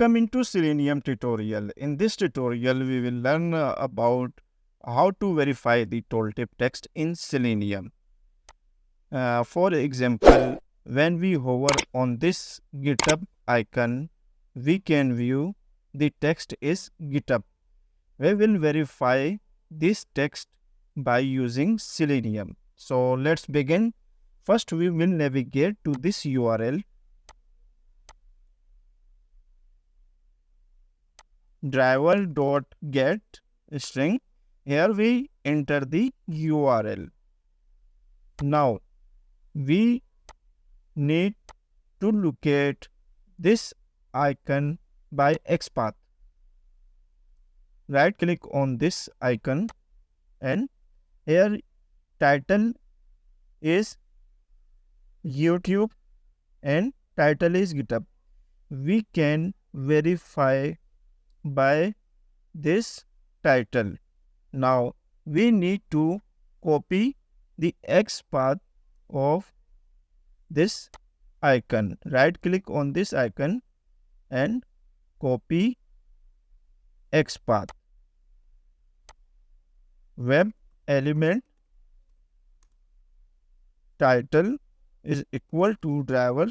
Welcome into Selenium tutorial. In this tutorial, we will learn about how to verify the tooltip text in Selenium. For example, when we hover on this GitHub icon, we can view the text is GitHub. We will verify this text by using Selenium. So let's begin. First, we will navigate to this URL driver.get string. Here we enter the URL. Now we need to locate this icon by XPath. Right click on this icon and here title is YouTube and title is GitHub. We can verify by this title. Now we need to copy the X path of this icon. Right click on this icon and copy X path. Web element title is equal to driver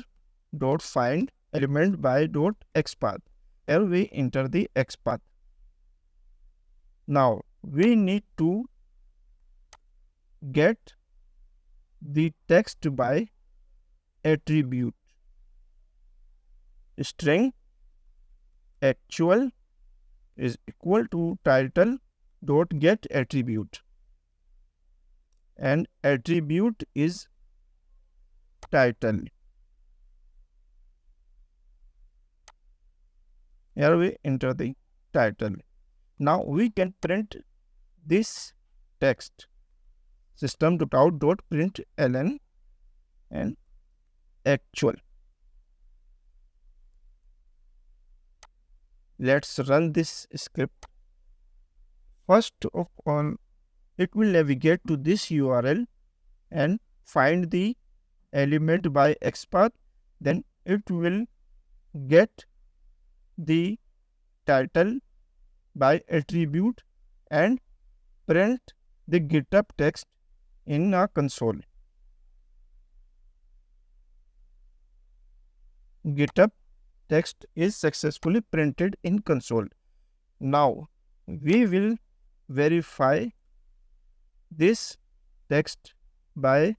dot find element by dot XPath. Here we enter the XPath. Now we need to get the text by attribute. String actual is equal to title dot get attribute, and attribute is title. Here we enter the title. Now we can print this text. System.out.println and actual. Let's run this script. First of all, it will navigate to this URL and find the element by XPath. Then it will get the title by attribute and print the GitHub text in a console. GitHub text is successfully printed in console. Now we will verify this text by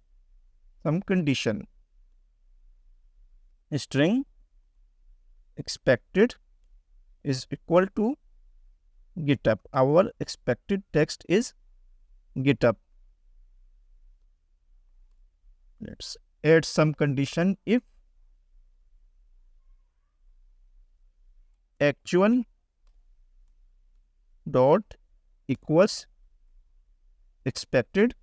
some condition. String expected is equal to GitHub. Our expected text is GitHub. Let's add some condition. If actual dot equals expected,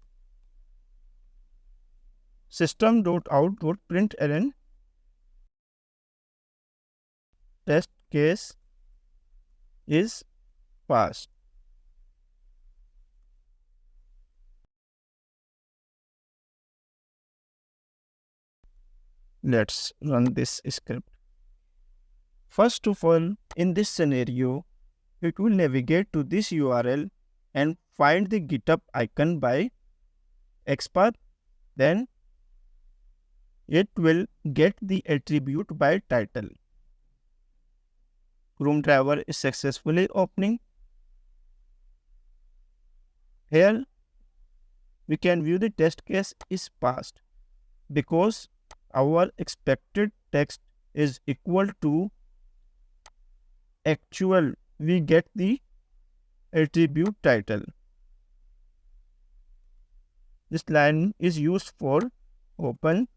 system dot out dot println test case is passed. Let's run this script. First of all, in this scenario, it will navigate to this URL and find the GitHub icon by XPath. Then it will get the attribute by title. Chrome driver is successfully opening. Here we can view the test case is passed because our expected text is equal to actual. We get the attribute title. This line is used for open,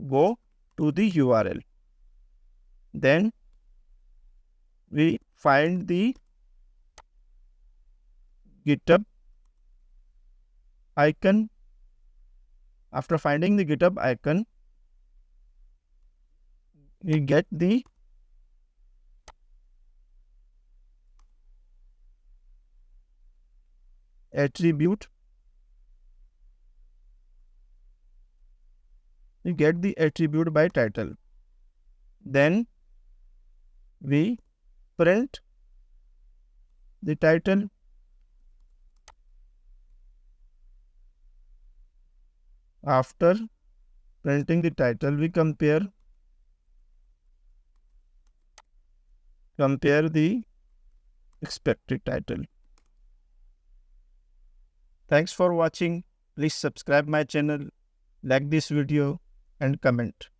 go to the URL. Then we find the GitHub icon. After finding the GitHub icon, we get the attribute. We get the attribute by title. Then we print the title. After printing the title, we compare the expected title. Thanks for watching. Please subscribe my channel, like this video and comment.